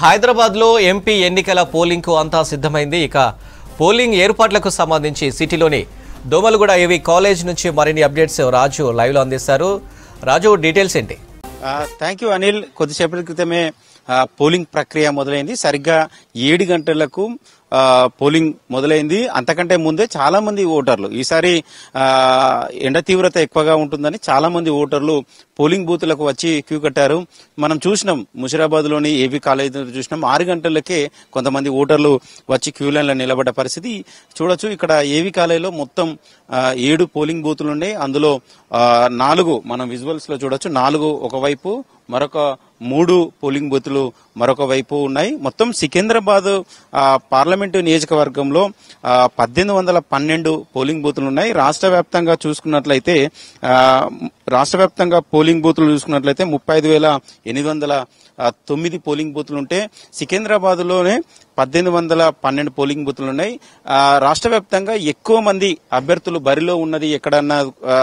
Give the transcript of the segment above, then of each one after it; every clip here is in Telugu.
హైదరాబాద్ లో ఎంపీ ఎన్నికల పోలింగ్ కు అంతా సిద్ధమైంది. ఇక పోలింగ్ ఏర్పాట్లకు సంబంధించి సిటీలోని దోమలగూడ ఏవి కాలేజ్ నుంచి మరిన్ని అప్డేట్స్ రాజు లైవ్ లో అందిస్తారు. రాజు, డీటెయిల్స్ ఏంటి? Thank you Anil. కొద్దిసేపటి క్రితమే పోలింగ్ ప్రక్రియ మొదలైంది. సరిగ్గా 7 గంటలకు పోలింగ్ మొదలైంది. అంతకంటే ముందే చాలా మంది ఓటర్లు, ఈసారి ఎండ తీవ్రత ఎక్కువగా ఉంటుందని చాలా మంది ఓటర్లు పోలింగ్ బూత్లకు వచ్చి క్యూ కట్టారు. మనం చూసినాం, ముషిరాబాద్ లోని ఏవి కాలేజ్ చూసినాం. 6 గంటలకే కొంతమంది ఓటర్లు వచ్చి క్యూ లైన్ లో నిలబడ్డ పరిస్థితి చూడొచ్చు. ఇక్కడ ఏవి కాలేజీలో మొత్తం 7 పోలింగ్ బూతులు ఉన్నాయి. అందులో 4 మనం విజువల్స్ లో చూడొచ్చు. 4 ఒకవైపు, మరొక 3 పోలింగ్ బూతులు మరొక వైపు ఉన్నాయి. మొత్తం సికింద్రాబాద్ పార్లమెంటు నియోజకవర్గంలో 1812 పోలింగ్ బూతులు ఉన్నాయి. రాష్ట్ర వ్యాప్తంగా చూసుకున్నట్లయితే పోలింగ్ బూతులు చూసుకున్నట్లయితే 35,809 పోలింగ్ బూతులు ఉంటే సికింద్రాబాద్ లోనే 1812 పోలింగ్ బూతులు ఉన్నాయి. రాష్ట్ర వ్యాప్తంగా ఎక్కువ మంది అభ్యర్థులు బరిలో ఉన్నది ఎక్కడన్నా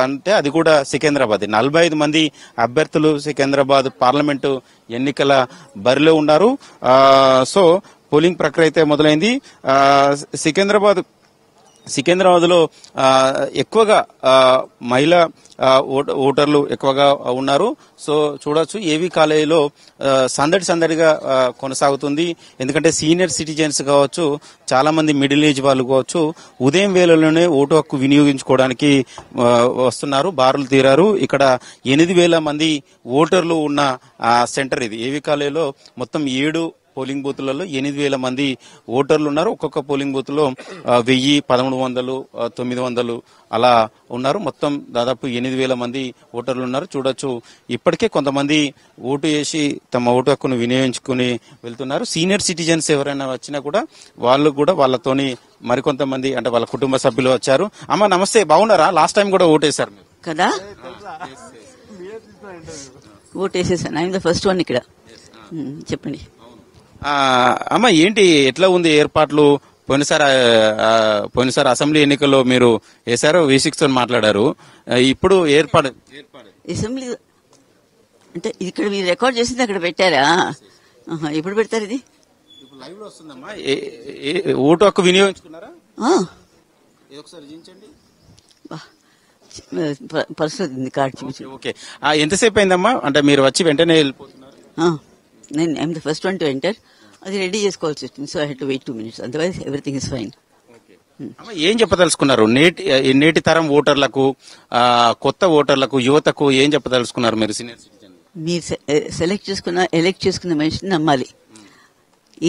అంటే అది కూడా సికింద్రాబాద్. 45 మంది అభ్యర్థులు సికింద్రాబాద్ పార్లమెంటు ఎన్నికల బరిలో ఉన్నారు. సో పోలింగ్ ప్రక్రియ అయితే మొదలైంది. సికింద్రాబాద్ లో ఎక్కువగా మహిళా ఓటర్లు ఎక్కువగా ఉన్నారు. సో చూడొచ్చు, ఏవి కాలేజీలో సందడిగా కొనసాగుతుంది. ఎందుకంటే సీనియర్ సిటిజన్స్ కావచ్చు, చాలా మంది మిడిల్ ఏజ్ వాళ్ళు కావచ్చు, ఉదయం వేళలోనే ఓటు హక్కు వినియోగించుకోవడానికి వస్తున్నారు, బారులు తీరారు. ఇక్కడ 8,000 మంది ఓటర్లు ఉన్న సెంటర్ ఇది. ఏవి కాలేజీలో మొత్తం 7 పోలింగ్ బూత్లలో 8,000 మంది ఓటర్లు ఉన్నారు. ఒక్కొక్క పోలింగ్ బూత్ లో 1000, 1,300, 900 అలా ఉన్నారు. మొత్తం దాదాపు 8,000 మంది ఓటర్లు ఉన్నారు. చూడొచ్చు, ఇప్పటికే కొంతమంది ఓటు వేసి తమ ఓటు హక్కును వినియోగించుకుని వెళ్తున్నారు. సీనియర్ సిటిజన్స్ ఎవరైనా వచ్చినా కూడా వాళ్ళు కూడా వాళ్ళతోని మరికొంతమంది అంటే వాళ్ళ కుటుంబ సభ్యులు వచ్చారు. అమ్మ నమస్తే, బాగున్నారా? లాస్ట్ టైం కూడా ఓటేశారు మీరు కదా? ఓటేసేసాను. ఐఎమ్ ద ఫస్ట్ వన్ ఇక్కడ. చెప్పండి అమ్మ, ఏంటి ఎట్లా ఉంది ఏర్పాట్లు? పోయినసారి అసెంబ్లీ ఎన్నికల్లో మీరు వేశారు, V6 తో మాట్లాడారు. ఇప్పుడు ఏర్పాటు అసెంబ్లీ అంటే ఇక్కడ మీరు రికార్డ్ చేసింది అక్కడ పెట్టారా? ఎప్పుడు పెడతారు ఇది? లైవ్ లో వస్తుందమ్మా. ఓటు హక్కు వినియోగించుకున్నారా? పరిస్థితి కార్డు చూపించి. ఓకే, ఎంతసేపు అయిందమ్మా? అంటే మీరు వచ్చి వెంటనే వెళ్ళిపోతున్నారు? నేను I'm the first one to enter. అది రెడీ చేసుకోవాల్సి వచ్చింది. So I had to wait 2 minutes. Otherwise everything is fine. ఏం చెప్పదలుచుకున్నారు నేటి తరం ఓటర్లకు, కొత్త ఓటర్లకు, యువతకు ఏం చెప్పదలుచుకున్నారు మీరు? సీనియర్ సిటిజన్ మీరు ఎలక్ట్ చేసుకున్న మనిషిని నమ్మాలి.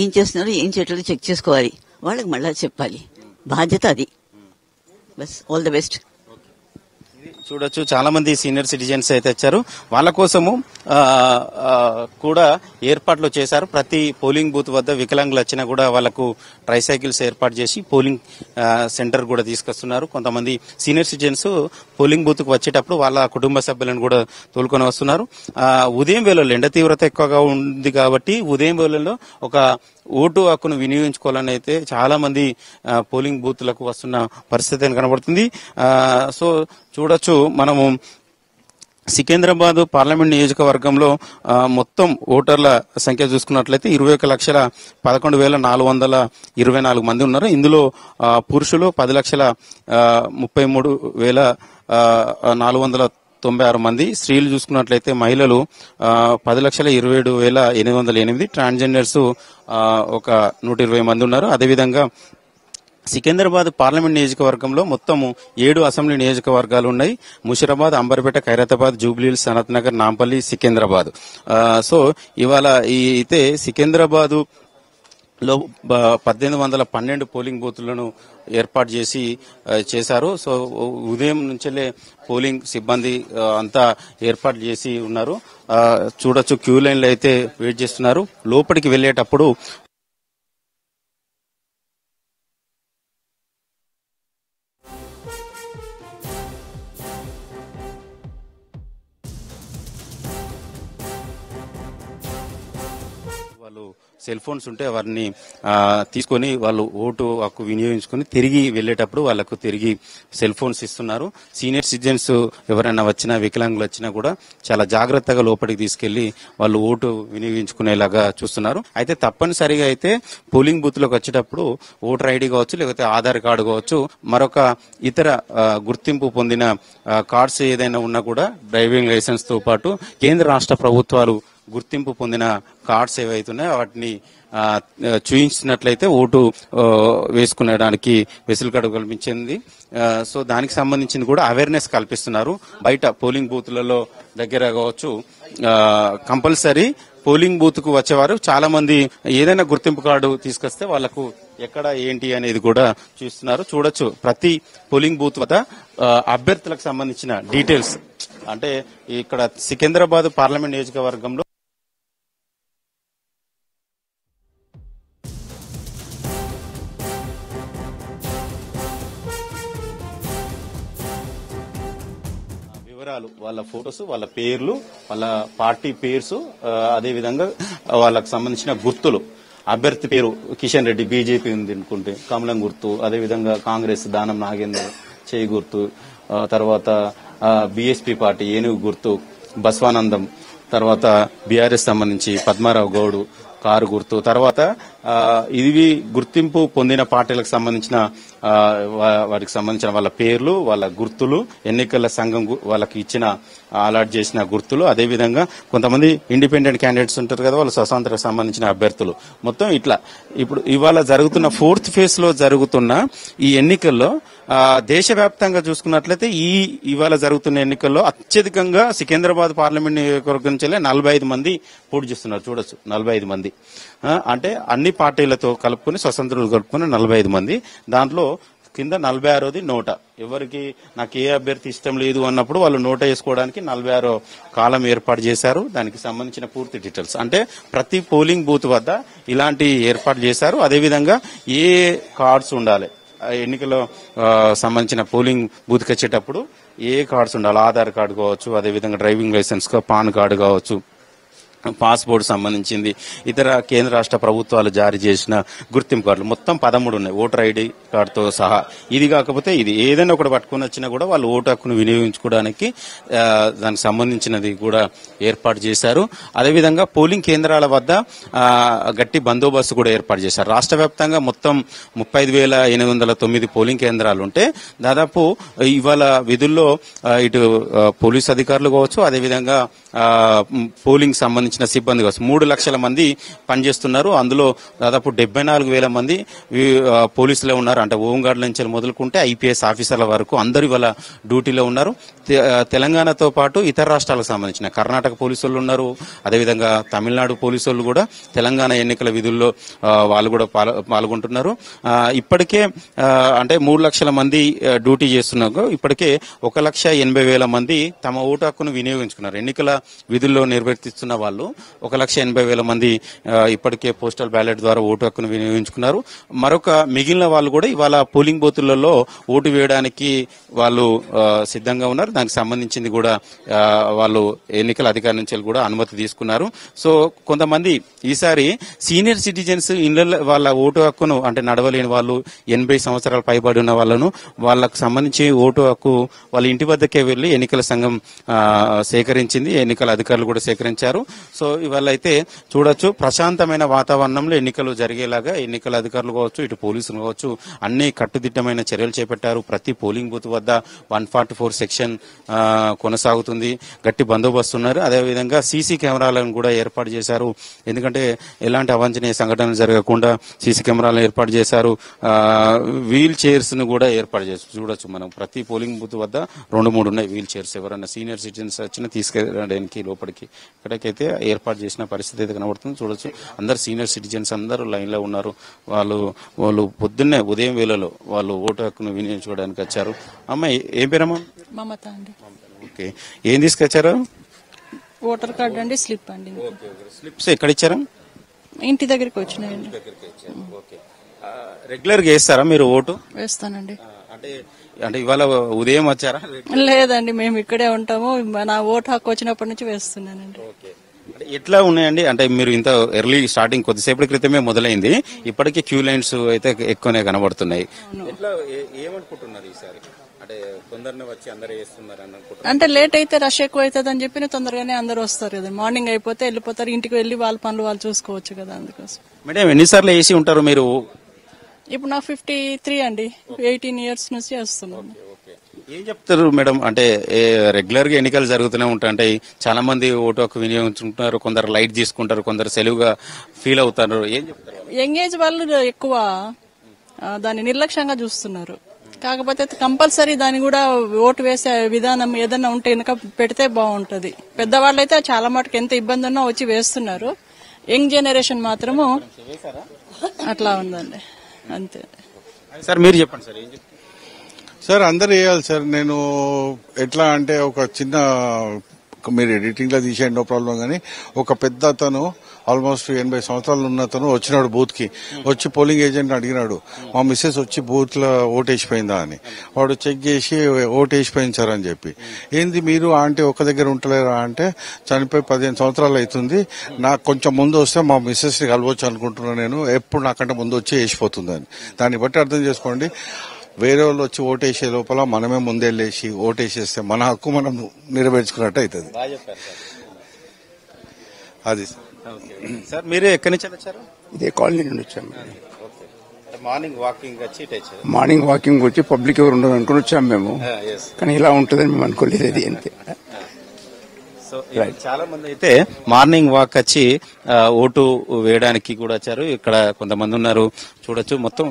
ఏం చేస్తున్నారో ఏం చేయట్లేదో చెక్ చేసుకోవాలి. వాళ్ళకి మళ్ళా చెప్పాలి. బాధ్యత అది. Bus, all the best. చూడొచ్చు, చాలా మంది సీనియర్ సిటిజన్స్ అయితే వచ్చారు. వాళ్ళ కోసము కూడా ఏర్పాట్లు చేశారు. ప్రతి పోలింగ్ బూత్ వద్ద వికలాంగులు వచ్చినా కూడా వాళ్ళకు ట్రైసైకిల్స్ ఏర్పాటు చేసి పోలింగ్ సెంటర్ కూడా తీసుకొస్తున్నారు. కొంతమంది సీనియర్ సిటిజన్స్ పోలింగ్ బూత్ కు వచ్చేటప్పుడు వాళ్ళ కుటుంబ సభ్యులను కూడా తోలుకొని వస్తున్నారు. ఉదయం వేళల్లో ఎండ తీవ్రత ఎక్కువగా ఉంది కాబట్టి ఉదయం వేళల్లో ఒక ఓటు హక్కును వినియోగించుకోవాలని అయితే చాలా మంది పోలింగ్ బూత్లకు వస్తున్న పరిస్థితి కనబడుతుంది. సో చూడొచ్చు, మనము సికింద్రాబాద్ పార్లమెంట్ నియోజకవర్గంలో మొత్తం ఓటర్ల సంఖ్య చూసుకున్నట్లయితే 21,11,424 మంది ఉన్నారు. ఇందులో పురుషులు 10,33,496 మంది, స్త్రీలు చూసుకున్నట్లయితే మహిళలు 10,27,808, ట్రాన్స్జెండర్స్ ఒక 120 మంది ఉన్నారు. అదేవిధంగా సికింద్రాబాద్ పార్లమెంట్ నియోజకవర్గంలో మొత్తము 7 అసెంబ్లీ నియోజకవర్గాలు ఉన్నాయి. ముషిరాబాద్, అంబర్పేట, ఖైరతాబాద్, జూబ్లీహిల్స్, సనత్ నగర్, నాంపల్లి, సికింద్రాబాద్. సో ఇవాళ అయితే సికింద్రాబాద్ లో 1812 పోలింగ్ బూత్లను ఏర్పాటు చేశారు. సో ఉదయం నుంచే పోలింగ్ సిబ్బంది అంతా ఏర్పాటు చేసి ఉన్నారు. చూడొచ్చు, క్యూ లైన్లు అయితే వెయిట్ చేస్తున్నారు. లోపలికి వెళ్లేటప్పుడు వాళ్ళు సెల్ ఫోన్స్ ఉంటే వారిని తీసుకొని వాళ్ళు ఓటు హక్కు వినియోగించుకొని తిరిగి వెళ్లేటప్పుడు వాళ్ళకు తిరిగి సెల్ ఫోన్స్ ఇస్తున్నారు. సీనియర్ సిటిజన్స్ ఎవరైనా వచ్చినా వికలాంగులు వచ్చినా కూడా చాలా జాగ్రత్తగా లోపలికి తీసుకెళ్లి వాళ్ళు ఓటు వినియోగించుకునేలాగా చూస్తున్నారు. అయితే తప్పనిసరిగా అయితే పోలింగ్ బూత్ లోకి వచ్చేటప్పుడు ఓటర్ ఐడి కావచ్చు, లేకపోతే ఆధార్ కార్డు కావచ్చు, మరొక ఇతర గుర్తింపు పొందిన కార్డ్స్ ఏదైనా ఉన్నా కూడా డ్రైవింగ్ లైసెన్స్ తో పాటు కేంద్ర రాష్ట్ర ప్రభుత్వాలు గుర్తింపు పొందిన కార్డ్స్ ఏవైతున్నాయో వాటిని చూయించినట్లయితే ఓటు వేసుకునేడానికి వెసులుబాటు కల్పించింది. సో దానికి సంబంధించింది కూడా అవేర్నెస్ కల్పిస్తున్నారు. బయట పోలింగ్ బూత్లలో దగ్గర కావచ్చు, కంపల్సరీ పోలింగ్ బూత్ కు వచ్చేవారు చాలా మంది ఏదైనా గుర్తింపు కార్డు తీసుకొస్తే వాళ్లకు ఎక్కడ ఏంటి అనేది కూడా చూస్తున్నారు. చూడొచ్చు ప్రతి పోలింగ్ బూత్ వద్ద అభ్యర్థులకు సంబంధించిన డీటెయిల్స్. అంటే ఇక్కడ సికింద్రాబాద్ పార్లమెంట్ నియోజకవర్గంలో వివరాలు, వాళ్ళ ఫోటోస్, వాళ్ళ పేర్లు, వాళ్ళ పార్టీ పేర్స్, అదే విధంగా వాళ్ళకు సంబంధించిన గుర్తులు. అభ్యర్థి పేరు కిషన్ రెడ్డి బీజేపీ ఉంది అనుకుంటే కమలం గుర్తు, అదేవిధంగా కాంగ్రెస్ దానం నాగేందర్ చేయి గుర్తు, తర్వాత బీఎస్పీ పార్టీ ఏనుగు గుర్తు బస్వానందం, తర్వాత బీఆర్ఎస్ సంబంధించి పద్మారావు గౌడ్ కారు గుర్తు, తర్వాత ఇవి గుర్తింపు పొందిన పార్టీలకు సంబంధించిన వాటికి సంబంధించిన వాళ్ళ పేర్లు, వాళ్ళ గుర్తులు, ఎన్నికల సంఘం వాళ్ళకి ఇచ్చిన అలాట్ చేసిన గుర్తులు, అదేవిధంగా కొంతమంది ఇండిపెండెంట్ క్యాండిడేట్స్ ఉంటారు కదా, వాళ్ళ స్వతంత్రకు సంబంధించిన అభ్యర్థులు. మొత్తం ఇట్లా ఇప్పుడు ఇవాళ జరుగుతున్న 4th ఫేజ్ లో జరుగుతున్న ఈ ఎన్నికల్లో దేశవ్యాప్తంగా చూసుకున్నట్లయితే ఇవాళ జరుగుతున్న ఎన్నికల్లో అత్యధికంగా సికింద్రాబాద్ పార్లమెంట్ నియోజకవర్గం నుంచి 45 మంది పోటీ చేస్తున్నారు. చూడొచ్చు 45 మంది, అంటే అన్ని పార్టీలతో కలుపుకొని స్వతంత్రులు కలుపుకొని 45 మంది. దాంట్లో కింద 46ది నోటా. ఎవరికి నాకు ఏ అభ్యర్థి ఇష్టం లేదు అన్నప్పుడు వాళ్ళు నోటా వేసుకోవడానికి 46 కాలం ఏర్పాటు చేశారు. దానికి సంబంధించిన పూర్తి డీటెయిల్స్ అంటే ప్రతి పోలింగ్ బూత్ వద్ద ఇలాంటి ఏర్పాటు చేశారు. అదేవిధంగా ఏ కార్డ్స్ ఉండాలి, ఎన్నికల్లో సంబంధించిన పోలింగ్ బూత్కి వచ్చేటప్పుడు ఏ కార్డ్స్ ఉండాలి, ఆధార్ కార్డు కావచ్చు, అదేవిధంగా డ్రైవింగ్ లైసెన్స్, పాన్ కార్డు కావచ్చు, పాస్పోర్ట్ సంబంధించింది, ఇతర కేంద్ర రాష్ట్ర ప్రభుత్వాలు జారీ చేసిన గుర్తింపు కార్డులు మొత్తం 13 ఉన్నాయి, ఓటర్ ఐడి కార్డుతో సహా. ఇది కాకపోతే ఇది ఏదైనా ఒకటి పట్టుకుని వచ్చినా కూడా వాళ్ళు ఓటు హక్కును వినియోగించుకోవడానికి దానికి సంబంధించినది కూడా ఏర్పాటు చేశారు. అదేవిధంగా పోలింగ్ కేంద్రాల వద్ద గట్టి బందోబస్తు కూడా ఏర్పాటు చేశారు. రాష్ట్ర వ్యాప్తంగా మొత్తం 35,809 పోలింగ్ కేంద్రాలు ఉంటే దాదాపు ఇవాళ విధుల్లో ఇటు పోలీస్ అధికారులు కావచ్చు, అదేవిధంగా పోలింగ్ సంబంధించిన సిబ్బంది కావచ్చు 3 లక్షల మంది పనిచేస్తున్నారు. అందులో దాదాపు 74,000 మంది పోలీసులే ఉన్నారు. అంటే హోంగార్డుల నుంచి మొదలుకుంటే ఐపీఎస్ ఆఫీసర్ల వరకు అందరూ ఇవాళ డ్యూటీలో ఉన్నారు. తెలంగాణతో పాటు ఇతర రాష్ట్రాలకు సంబంధించిన కర్ణాటక పోలీసులు ఉన్నారు, అదేవిధంగా తమిళనాడు పోలీసులు కూడా తెలంగాణ ఎన్నికల విధుల్లో వాళ్ళు కూడా పాల్గొంటున్నారు. ఇప్పటికే అంటే 3 లక్షల మంది డ్యూటీ చేస్తున్నారు. ఇప్పటికే 1,80,000 మంది తమ ఓటు హక్కును వినియోగించుకున్నారు. ఎన్నికల విధుల్లో నిర్వర్తిస్తున్న వాళ్ళు 1,80,000 మంది ఇప్పటికే పోస్టల్ బ్యాలెట్ ద్వారా ఓటు హక్కును వినియోగించుకున్నారు. మరొక మిగిలిన వాళ్ళు కూడా ఇవాళ పోలింగ్ బూతులలో ఓటు వేయడానికి వాళ్ళు సిద్ధంగా ఉన్నారు. దానికి సంబంధించింది కూడా వాళ్ళు ఎన్నికల అధికారి నుంచి కూడా అనుమతి తీసుకున్నారు. సో కొంతమంది ఈసారి సీనియర్ సిటిజన్స్ ఇళ్ల వాళ్ళ ఓటు హక్కును అంటే నడవలేని వాళ్ళు 80 సంవత్సరాలు పైబడి ఉన్న వాళ్ళను వాళ్ళకు సంబంధించి ఓటు హక్కు వాళ్ళ ఇంటి వద్దకే వెళ్లి ఎన్నికల సంఘం సేకరించింది, ఎన్నికల అధికారులు కూడా సేకరించారు. సో ఇవాళ అయితే చూడొచ్చు ప్రశాంతమైన వాతావరణంలో ఎన్నికలు జరిగేలాగా ఎన్నికల అధికారులు కావచ్చు, ఇటు పోలీసులు కావచ్చు అన్ని కట్టుదిట్టమైన చర్యలు చేపట్టారు. ప్రతి పోలింగ్ బూత్ వద్ద 144 సెక్షన్ కొనసాగుతుంది, గట్టి బందోబస్తు ఉన్నారు. అదేవిధంగా సీసీ కెమెరాలను కూడా ఏర్పాటు చేశారు. ఎందుకంటే ఎలాంటి అవాంఛనీయ సంఘటనలు జరగకుండా సీసీ కెమెరాలను ఏర్పాటు చేశారు. వీల్ చైర్స్ ను కూడా ఏర్పాటు చేశారు. చూడొచ్చు మనం ప్రతి పోలింగ్ బూత్ వద్ద 2-3 ఉన్నాయి వీల్ చైర్స్. ఎవరైనా సీనియర్ సిటిజన్స్ వచ్చినా తీసుకెళ్ళడానికి లోపలికి ఇక్కడికైతే ఏర్పాటు చేసిన పరిస్థితి అయితే కనబడుతుంది. చూడొచ్చు అందరు సీనియర్ సిటిజన్స్ అందరూ లైన్ లో ఉన్నారు. వాళ్ళు పొద్దున్నే ఉదయం వేళలో వాళ్ళు ఓటు హక్కును వినియోగించుకోవడానికి వచ్చారు. అమ్మాయి ఏం పేరమ్మా? మమత అండి. ఓకే, ఏం తీసుకొచ్చారు? ఓటర్ కార్డు అండి, స్లిప్ అండి. స్లిప్స్ ఎక్కడ ఇచ్చారా? ఇంటి దగ్గరికి వచ్చినాయండి. రెగ్యులర్ గా వేస్తారా మీరు ఓటు? వేస్తానండి. అంటే ఇవాళ ఉదయం వచ్చారా? లేదండి, మేము ఇక్కడే ఉంటాము. నా ఓటు హక్కు వచ్చినప్పటి నుంచి వేస్తున్నానండి. ఎట్లా ఉన్నాయండి? అంటే మీరు ఇంత ఎర్లీ స్టార్టింగ్ కొద్దిసేపటి క్రితమే మొదలైంది, ఇప్పటికీ క్యూ లైన్స్ అయితే ఎక్కువనే కనబడుతున్నాయి. ఎట్లా ఏమనుకుంటున్నారు ఈసారి? అంటే తొందరనే వచ్చి అందరూ వేస్తున్నారు అని అనుకుంటున్నారు. అంటే లేట్ అయితే రష్ ఎక్కువ అవుతుంది అని చెప్పి తొందరగానే అందరూ వస్తారు కదా. మార్నింగ్ అయిపోతే వెళ్ళిపోతారు, ఇంటికి వెళ్ళి వాళ్ళ పనులు వాళ్ళు చూసుకోవచ్చు కదా. అందుకోసం. మేడం ఎన్నిసార్లు వేసి ఉంటారు మీరు? ఇప్పుడు నాకు 53 అండి, 18 years నుంచి వస్తున్నాను. ఏం చెప్తారు మేడం? అంటే రెగ్యులర్ గా ఎన్నికలు జరుగుతూనే ఉంటాయి, చాలా మంది ఓటు హక్కు వినియోగించుకుంటారు, కొందరు లైట్ తీసుకుంటారు, కొందరు సెలవుగా ఫీల్ అవుతారు. ఏం చెప్తారు? యంగేజ్ వాళ్ళు ఎక్కువ దాన్ని నిర్లక్ష్యంగా చూస్తున్నారు. కాకపోతే కంపల్సరీ దాన్ని కూడా ఓటు వేసే విధానం ఏదన్నా ఉంటే వెనక పెడితే బాగుంటది. పెద్దవాళ్ళు అయితే చాలా మటుకు ఎంత ఇబ్బంది ఉన్నా వచ్చి వేస్తున్నారు. యంగ్ జనరేషన్ మాత్రము అట్లా ఉందండి, అంతే. సార్ మీరు చెప్పండి సార్. ఏం చెప్తారు సార్? అందరు వేయాలి సార్. నేను ఎట్లా అంటే ఒక చిన్న, మీరు ఎడిటింగ్ లో తీసేయండి నో ప్రాబ్లం, కానీ ఒక పెద్ద అతను ఆల్మోస్ట్ 80 సంవత్సరాలు ఉన్న అతను వచ్చినాడు బూత్ కి. వచ్చి పోలింగ్ ఏజెంట్ అడిగినాడు, మా మిస్సెస్ వచ్చి బూత్ లో ఓటేసిపోయిందా అని. వాడు చెక్ చేసి ఓటేసిపోయింది సార్ అని చెప్పి. ఏంది మీరు ఆంటీ ఒక దగ్గర ఉంటలేరా అంటే, చనిపోయి 15 సంవత్సరాలు అవుతుంది, నాకు కొంచెం ముందు వస్తే మా మిస్సెస్ ని కలవచ్చు అనుకుంటున్నాను, నేను ఎప్పుడు నాకంటే ముందు వచ్చి వేసిపోతుందని. దాన్ని బట్టి అర్థం చేసుకోండి, వేరే వాళ్ళు వచ్చి ఓటేసే లోపల మనమే ముందెళ్ళేసి ఓటేసేస్తే మన హక్కు మనం నెరవేర్చుకున్నట్టు అవుతుంది. అది సార్. మీరు ఎక్కడి నుంచి వచ్చారు? ఇదే కాలనీ నుండి వచ్చాము. మార్నింగ్ వాకింగ్ వచ్చి పబ్లిక్ ఎవరు ఉండరు అనుకుని వచ్చాము మేము. కానీ ఇలా ఉంటుందని మేము అనుకోలేదు. అది అంతే. సో చాలా మంది అయితే మార్నింగ్ వాక్ వచ్చి ఓటు వేయడానికి కూడా వచ్చారు. ఇక్కడ కొంతమంది ఉన్నారు, చూడొచ్చు. మొత్తం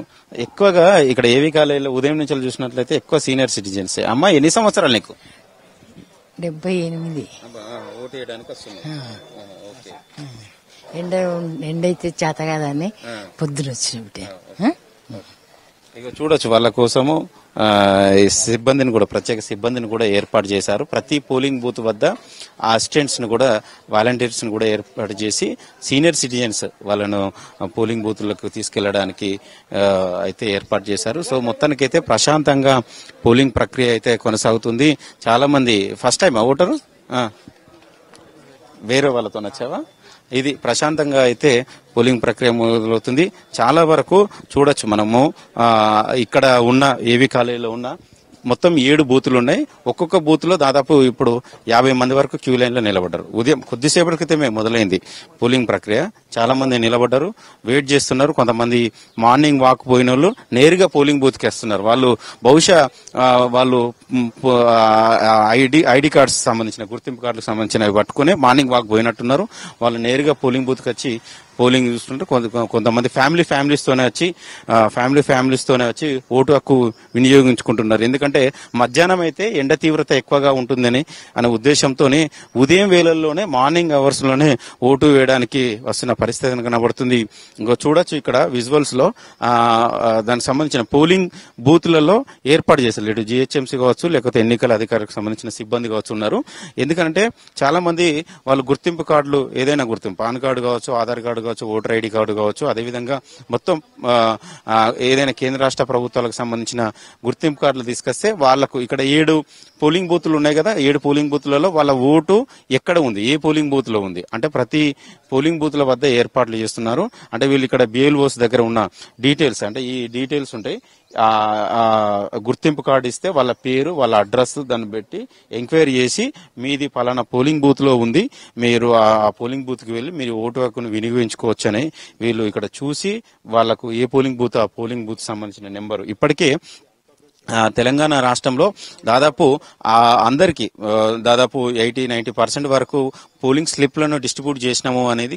ఎక్కువగా ఇక్కడ ఏవి కాలేజీలో ఉదయం నుంచి చూసినట్లయితే ఎక్కువ సీనియర్ సిటిజన్స్. అమ్మా ఎన్ని సంవత్సరాలు నీకు? 78. ఓటు వేయడానికి వస్తుంది. ఎండైతే చేత కాదని పొద్దున వచ్చినట్టే. ఇక చూడొచ్చు, వాళ్ళ కోసము సిబ్బందిని కూడా, ప్రత్యేక సిబ్బందిని కూడా ఏర్పాటు చేశారు. ప్రతి పోలింగ్ బూత్ వద్ద అసిస్టెంట్స్ ను కూడా, వాలంటీర్స్ ను కూడా ఏర్పాటు చేసి సీనియర్ సిటిజన్స్ వాళ్ళను పోలింగ్ బూత్లకు తీసుకెళ్లడానికి అయితే ఏర్పాటు చేశారు. సో మొత్తానికైతే ప్రశాంతంగా పోలింగ్ ప్రక్రియ అయితే కొనసాగుతుంది. చాలా మంది ఫస్ట్ టైం ఓటరు, వేరే వాళ్ళతో నచ్చావా? ఇది ప్రశాంతంగా అయితే పోలింగ్ ప్రక్రియ మొదలవుతుంది. చాలా వరకు చూడొచ్చు మనము. ఇక్కడ ఉన్న ఏవి కాలేజీలో ఉన్న మొత్తం 7 బూతులు ఉన్నాయి. ఒక్కొక్క బూత్ లో దాదాపు ఇప్పుడు 50 మంది వరకు క్యూ లైన్ లో నిలబడ్డారు. ఉదయం కొద్దిసేపటి క్రితమే మొదలైంది పోలింగ్ ప్రక్రియ. చాలా మంది నిలబడ్డారు, వెయిట్ చేస్తున్నారు. కొంతమంది మార్నింగ్ వాక్ పోయిన వాళ్ళు నేరుగా పోలింగ్ బూత్ కి వస్తున్నారు. వాళ్ళు బహుశా వాళ్ళు ఐడి కార్డ్స్ సంబంధించిన, గుర్తింపు కార్డులకు సంబంధించినవి పట్టుకుని మార్నింగ్ వాక్ పోయినట్టున్నారు. వాళ్ళు నేరుగా పోలింగ్ బూత్ కి వచ్చి పోలింగ్ చూస్తుంటే కొంతమంది ఫ్యామిలీస్ తోనే వచ్చి ఓటు హక్కు వినియోగించుకుంటున్నారు. ఎందుకంటే మధ్యాహ్నం అయితే ఎండ తీవ్రత ఎక్కువగా ఉంటుందని అనే ఉద్దేశంతోనే ఉదయం వేళల్లోనే, మార్నింగ్ అవర్స్ లోనే ఓటు వేయడానికి వస్తున్న పరిస్థితి కనబడుతుంది. ఇంకో చూడొచ్చు ఇక్కడ విజువల్స్ లో దానికి సంబంధించిన పోలింగ్ బూత్లలో ఏర్పాటు చేశారు. ఇటు జిహెచ్ఎంసీ కావచ్చు, లేకపోతే ఎన్నికల అధికారికి సంబంధించిన సిబ్బంది కావచ్చు ఉన్నారు. ఎందుకంటే చాలా మంది వాళ్ళు గుర్తింపు కార్డులు, ఏదైనా గుర్తింపు, పాన్ కార్డు కావచ్చు, ఆధార్ కార్డు కావచ్చు, ఓటర్ ఐడి కార్డు కావచ్చు, అదేవిధంగా మొత్తం ఏదైనా కేంద్ర రాష్ట్ర ప్రభుత్వాలకు సంబంధించిన గుర్తింపు కార్డులు తీసుకొస్తే వాళ్లకు ఇక్కడ 7 పోలింగ్ బూత్లు ఉన్నాయి కదా, 7 పోలింగ్ బూత్లలో వాళ్ళ ఓటు ఎక్కడ ఉంది, ఏ పోలింగ్ బూత్ లో ఉంది అంటే ప్రతి పోలింగ్ బూత్ల వద్ద ఏర్పాట్లు చేస్తున్నారు. అంటే వీళ్ళు ఇక్కడ బిఎల్ఓస్ దగ్గర ఉన్న డీటెయిల్స్, అంటే ఈ డీటెయిల్స్ ఉంటాయి, గుర్తింపు కార్డు ఇస్తే వాళ్ళ పేరు, వాళ్ళ అడ్రస్, దాన్ని బట్టి ఎంక్వైరీ చేసి మీది పలానా పోలింగ్ బూత్ లో ఉంది, మీరు ఆ పోలింగ్ బూత్ కి వెళ్లి మీరు ఓటు హక్కును వినియోగించుకోవచ్చని వీళ్ళు ఇక్కడ చూసి వాళ్ళకు ఏ పోలింగ్ బూత్, ఆ పోలింగ్ బూత్ సంబంధించిన నెంబరు. ఇప్పటికే తెలంగాణ రాష్ట్రంలో దాదాపు అందరికి దాదాపు 80-90% వరకు పోలింగ్ స్లిప్లను డిస్ట్రిబ్యూట్ చేసినాము అనేది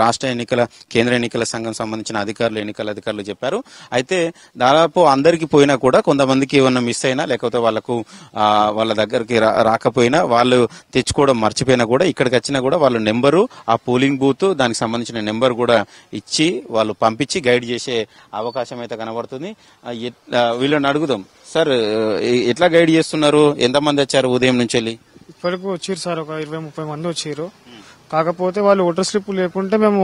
రాష్ట్ర ఎన్నికల, కేంద్ర ఎన్నికల సంఘం సంబంధించిన ఎన్నికల అధికారులు చెప్పారు. అయితే దాదాపు అందరికి పోయినా కూడా కొంతమందికి ఏమన్నా మిస్ అయినా, లేకపోతే వాళ్ళ దగ్గరికి రాకపోయినా, వాళ్ళు తెచ్చుకోవడం మర్చిపోయినా కూడా ఇక్కడికి వచ్చినా కూడా వాళ్ళ నెంబరు, ఆ పోలింగ్ బూత్, దానికి సంబంధించిన నెంబర్ కూడా ఇచ్చి వాళ్ళు పంపించి గైడ్ చేసే అవకాశం అయితే కనబడుతుంది. వీళ్ళని అడుగుదాం, సార్ ఎట్లా గైడ్ చేస్తున్నారు? ఎంతమంది వచ్చారు ఉదయం నుంచి వెళ్ళి? ఇప్పటికి వచ్చారు సార్, ఒక 20-30 మంది వచ్చారు. కాకపోతే వాళ్ళు ఓటర్ స్లిప్ లేకుంటే మేము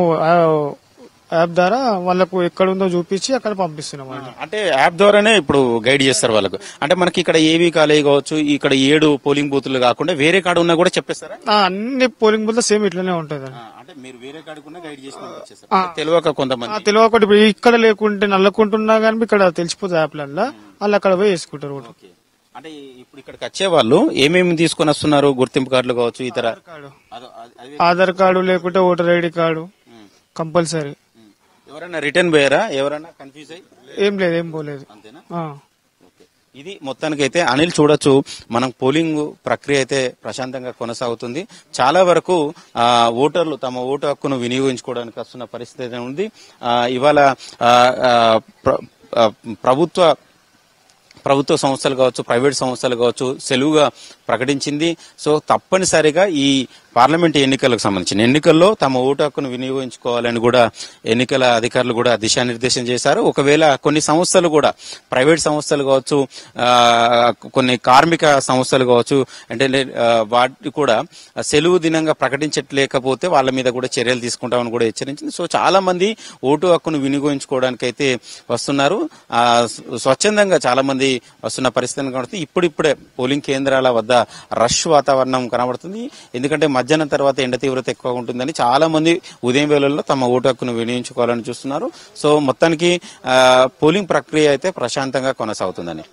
యాప్ ద్వారా వాళ్ళకు ఎక్కడ ఉందో చూపించి అక్కడ పంపిస్తున్నాం అండి. అంటే యాప్ ద్వారానే ఇప్పుడు గైడ్ చేస్తారు వాళ్ళకు. అంటే మనకి ఇక్కడ ఏవి కాలేజ్ కావచ్చు, ఇక్కడ 7 పోలింగ్ బూత్లు కాకుండా వేరే కాడ ఉన్నా కూడా చెప్పేస్తారా? అన్ని పోలింగ్ బూత్ సేమ్ ఇట్లనే ఉంటుంది. అంటే మీరు వేరే కాడకున్నా గైడ్ చేసి తెలియక కొంతమంది తెలియకుండా ఇప్పుడు ఇక్కడ లేకుంటే నల్లకుంటున్నా కానీ ఇక్కడ తెలిసిపోతుంది యాప్లల్లో, వాళ్ళు అక్కడ పోయి వేసుకుంటారు ఓటు. అంటే ఇప్పుడు ఇక్కడికి వచ్చే వాళ్ళు ఏమేమి తీసుకొని వస్తున్నారు? గుర్తింపు కార్డులు కావచ్చు, ఇతర ఆధార్ కార్డు లేకుంటే ఓటర్ ఐడి కార్డు కంపల్సరీ. ఎవరైనా రిటర్న్ పోయారా? ఎవరైనా కన్ఫ్యూజ్ అయ్యి? ఏం లేదు, ఏం పోలేదు. అంతేనా? ఇది మొత్తానికైతే అనిల్ చూడొచ్చు, మనం పోలింగ్ ప్రక్రియ అయితే ప్రశాంతంగా కొనసాగుతుంది. చాలా వరకు ఓటర్లు తమ ఓటు హక్కును వినియోగించుకోవడానికి వస్తున్న పరిస్థితి ఉంది. ఇవాళ ప్రభుత్వ సంస్థలు కావచ్చు, ప్రైవేట్ సంస్థలు కావచ్చు సెలవుగా ప్రకటించింది. సో తప్పనిసరిగా ఈ పార్లమెంట్ ఎన్నికలకు సంబంధించిన ఎన్నికల్లో తమ ఓటు హక్కును వినియోగించుకోవాలని కూడా ఎన్నికల అధికారులు కూడా దిశానిర్దేశం చేశారు. ఒకవేళ కొన్ని సంస్థలు కూడా, ప్రైవేట్ సంస్థలు కావచ్చు, కొన్ని కార్మిక సంస్థలు కావచ్చు, అంటే వాటి కూడా సెలవు దినంగా ప్రకటించట్లేకపోతే వాళ్ళ మీద కూడా చర్యలు తీసుకుంటామని కూడా హెచ్చరించింది. సో చాలా మంది ఓటు హక్కును వినియోగించుకోవడానికి అయితే వస్తున్నారు. స్వచ్ఛందంగా చాలా మంది వస్తున్న పరిస్థితి కనబడుతుంది. ఇప్పుడిప్పుడే పోలింగ్ కేంద్రాల వద్ద రష్ వాతావరణం కనబడుతుంది. ఎందుకంటే మధ్యాహ్నం తర్వాత ఎండ తీవ్రత ఎక్కువ ఉంటుందని చాలా మంది ఉదయం వేళల్లో తమ ఓటు హక్కును వినియోగించుకోవాలని చూస్తున్నారు. సో మొత్తానికి పోలింగ్ ప్రక్రియ అయితే ప్రశాంతంగా కొనసాగుతుందని